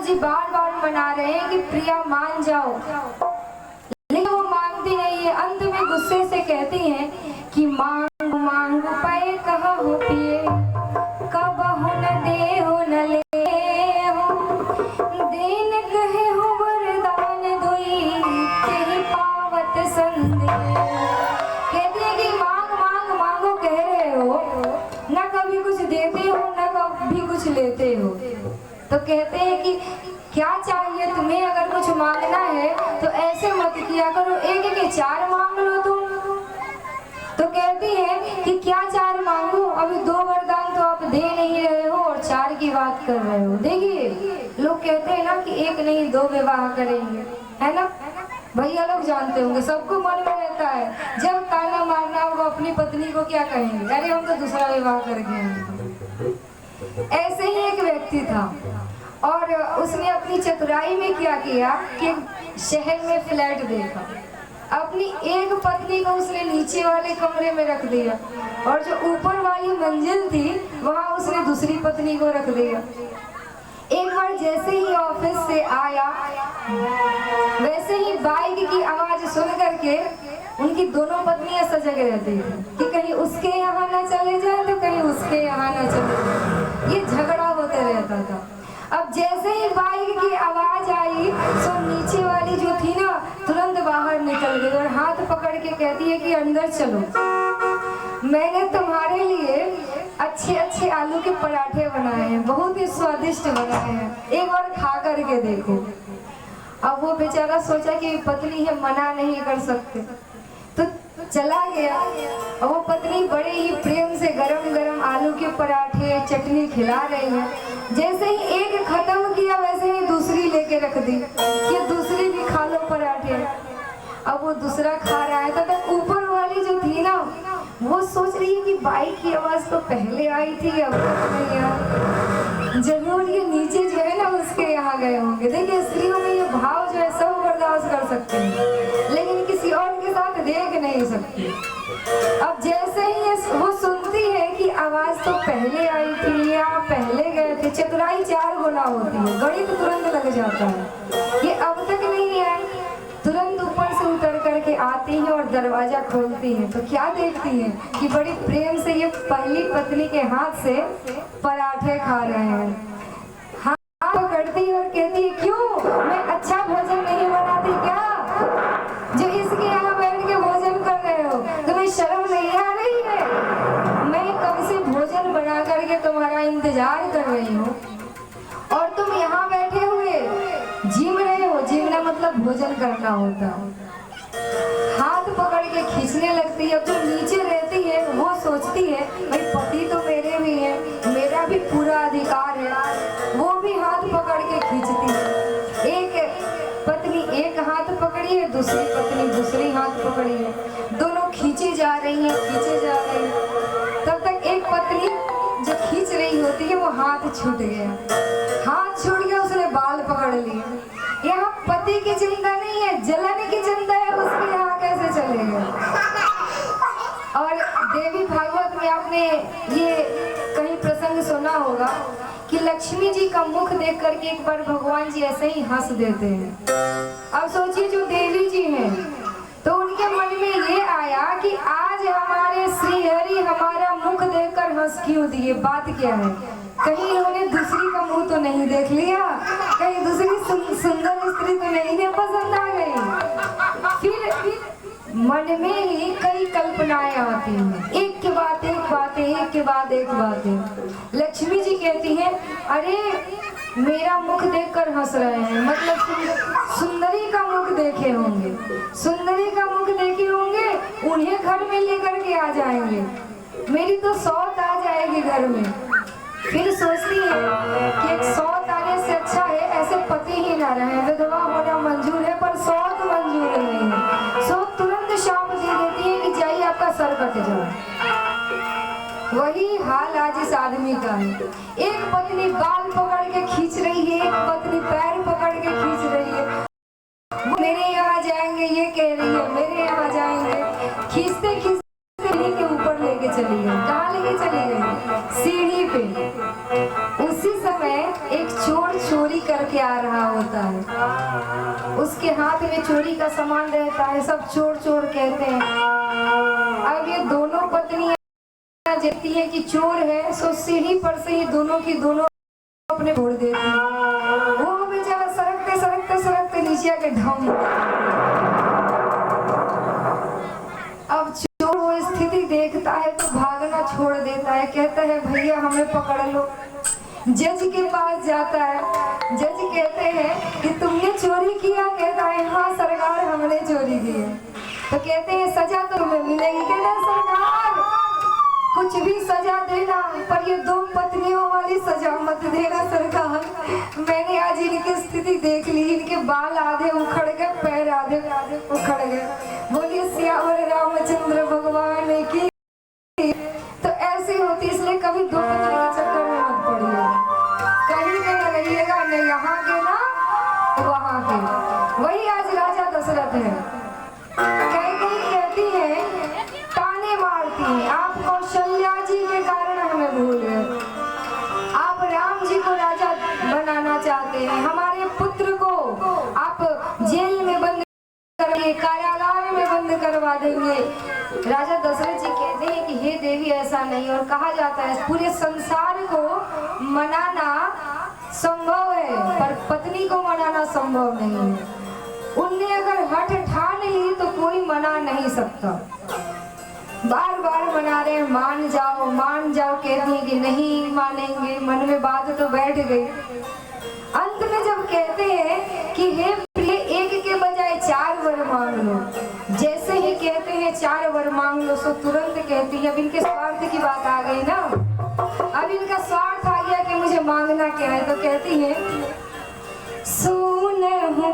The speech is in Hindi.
जी बार बार मना रहे हैं कि प्रिया मान जाओ, लेकिन वो मानती नहीं है। अंत में गुस्से से कहती हैं कि मांग मांग पाए कहा हो पिए, कबहु न दे हो न ले हो, देन कहे हो वरदान दुई तेहि पावत संदेह। कहती है कि मांग मांग मांगो कह रहे हो, न कभी कुछ देते हो न कभी कुछ लेते हो। तो कहते हैं कि क्या चाहिए तुम्हें, अगर कुछ मांगना है तो ऐसे मत किया करो, एक एक चार मांग लो तुम। तो कहती है कि क्या चार मांगू, अभी 2 वरदान तो आप दे नहीं रहे हो और 4 की बात कर रहे हो। देखिए लोग कहते हैं ना कि 1 नहीं 2 विवाह करेंगे, है ना भैया, लोग जानते होंगे, सबको मन में रहता है जब ताना मारना होगा अपनी पत्नी को क्या कहेंगे, अरे हम तो दूसरा विवाह करके हैं। ऐसे ही एक व्यक्ति था और उसने अपनी चतुराई में क्या किया कि शहर में फ्लैट देखा, अपनी एक पत्नी को उसने नीचे वाले कमरे में रख दिया और जो ऊपर वाली मंजिल थी वहां उसने दूसरी पत्नी को रख दिया। एक बार जैसे ही ऑफिस से आया वैसे ही बाइक की आवाज सुन करके उनकी दोनों पत्नियां सजग रहती थी कि कहीं उसके यहाँ ना चले जाए तो कहीं उसके यहाँ ना चले जाए, ये झगड़ा होते रहता था। अब जैसे ही बाइक की आवाज आई तो नीचे वाली जो थी ना तुरंत बाहर निकल गई और हाथ पकड़ के कहती है कि अंदर चलो, मैंने तुम्हारे लिए अच्छे अच्छे आलू के पराठे बनाए हैं, बहुत ही स्वादिष्ट बनाए हैं, एक बार खा करके देखो। अब वो बेचारा सोचा कि पत्नी है मना नहीं कर सकते, तो चला गया और वो पत्नी बड़े ही प्रेम से गरम गरम आलू के पराठे चटनी खिला रही है। जैसे ही एक खत्म किया वैसे ही दूसरी लेके रख दी कि दूसरी भी खा लो पराठे। अब वो दूसरा खा रहा है तो ऊपर वाली जो थी ना वो सोच रही है कि बाइक की आवाज तो पहले आई थी अब तक नहीं आई, जरूर ये नीचे जो है ना उसके यहाँ गए होंगे। देखिए स्त्रियों में ये भाव जो है सब बर्दाश्त कर सकते हैं लेकिन किसी और के साथ देख नहीं सकती। अब जैसे ही वो सुनती है कि आवाज तो पहले आई थी या पहले गए थे, चतुराई 4 गुना होती है, गणित तुरंत लग जाता है, ये अब तक नहीं है। तुरंत ऊपर से उतर करके आती है और दरवाजा खोलती है तो क्या देखती है कि बड़ी प्रेम से ये पहली पत्नी के हाथ से पराठे खा रहे हैं। हाथ पकड़ती है और कहती है क्यों, मैं अच्छा भोजन नहीं बनाती क्या, जो इसके यहाँ बैठ के भोजन कर रहे हो, तुम्हें शर्म नहीं आ रही है, मैं कब से भोजन बना करके तुम्हारा इंतजार कर रही हूँ और तुम यहाँ बैठे हुए जिम रहे हो, जिमना मतलब भोजन करना होता है। हाथ पकड़ के खींचने लगती है। जो नीचे रहती है वो सोचती है भाई पति तो मेरे भी है, मेरा भी पूरा अधिकार है, वो भी हाथ पकड़ के खींचती है। एक पत्नी एक हाथ पकड़ी है, दूसरी पत्नी दूसरी हाथ पकड़ी है, दोनों खींचे जा रही है खींचे जा रही है। तब तक एक पत्नी जो खींच रही होती है वो हाथ छूट गया, हाथ छूट गया, उसने बाल पकड़ लिए। यहाँ पति की चिंता नहीं है, जलाने की चिंता है, उसके यहाँ कैसे चलेगा। और देवी भागवत में आपने ये कहीं प्रसंग सुना होगा कि लक्ष्मी जी का मुख देख करके एक बार भगवान जी ऐसे ही हंस देते हैं। अब सोचिए जो देवी जी हैं तो उनके मन में ये आया कि आज हमारे श्री हरि हमारा मुख देखकर हंस क्यों दिए, बात क्या है, कहीं उन्होंने दूसरी का मुंह तो नहीं देख लिया, कहीं दूसरी सुंदर स्त्री तो नहीं पसंद आ गई। फिर मन में ही कई कल्पनाएं आती हैं, एक के बाद एक बातें, एक के बाद एक बातें। लक्ष्मी जी कहती हैं अरे मेरा मुख देखकर हंस रहे हैं, मतलब सुंदरी का मुख देखे होंगे, सुंदरी का मुख देखे होंगे, उन्हें घर में लेकर के आ जाएंगे, मेरी तो सौत आ जाएगी घर में। फिर सोचती है कि एक सौत आने से अच्छा है ऐसे पति ही ना रहे, विधवा होना मंजूर है पर सौत मंजूर नहीं है। सौत तुरंत शाप दे देती है कि जाइए आपका सर कट जाए। वही हाल आज इस आदमी का है, एक पत्नी बाल पकड़ के खींच रही है, एक पत्नी पैर पकड़ के खींच रही है, वो मेरे यहाँ जाएंगे ये कह रही है, मेरे यहाँ जाएंगे, खींचते खींचते के ऊपर लेके चली गई। कहाँ लेके चली गई, सीढ़ी पे। उसी समय एक चोर चोरी करके के आ रहा होता है, उसके हाथ में चोरी का सामान रहता है, सब चोर चोर कहते हैं। अब ये दोनों पत्नियां देखती है कि चोर है, सो सीढ़ी पर से ही दोनों की दोनों अपने छोड़ देती है। वो बेचारा सरकते सरकते सरकते नीचे आके ढम। अब चोर वो स्थिति देखता है तो भागना छोड़ देता है, कहता है भैया हमें पकड़ लो। जज के पास जाता है, जज कहते हैं कि तुमने चोरी किया? कहता है हाँ सरकार हमने चोरी की है। तो कहते हैं सजा तो तुम्हें मिलेगी। कहता है सरकार कुछ भी सजा देना, पर ये दो पत्नियों वाली सजा मत देना सरकार। मैंने आज इनकी स्थिति देख ली, इनके बाल आधे उखड़ गए, पैर आधे उखड़ गए। बोलिए सियावर रामचंद्र भगवान की। तो ऐसी होती, इसलिए कभी दो पत्नी के चक्कर में मत पड़िए, कहीं पे न रहिएगा, न यहाँ के ना वहाँ के। वही आज राजा दशरथ है। कहती है, ताने मारती है, आप कौशल्या जी के कारण हमें भूल गए, आप राम जी को राजा बनाना चाहते हैं, हमारे पुत्र को आप जेल में बंद करेंगे, कारागार में बंद करवा देंगे। राजा दशरथ जी कहते हैं कि हे देवी ऐसा नहीं, और कहा जाता है पूरे संसार को मनाना संभव है पर पत्नी को मनाना संभव नहीं है। उनने अगर हठ ठान ली तो कोई मना नहीं सकता। बार बार मना रहे मान जाओ, कहती है कि नहीं मानेंगे, मन में बात तो बैठ गई। अंत में जब कहते हैं कि हे प्रिय एक के बजाय 4 वर मांग लो, जैसे ही कहते हैं 4 वर मांग लो, सो तुरंत कहती है, अब इनके स्वार्थ की बात आ गई ना, अब इनका स्वार्थ आ गया कि मुझे मांगना क्या है। तो कहती है सुन हूँ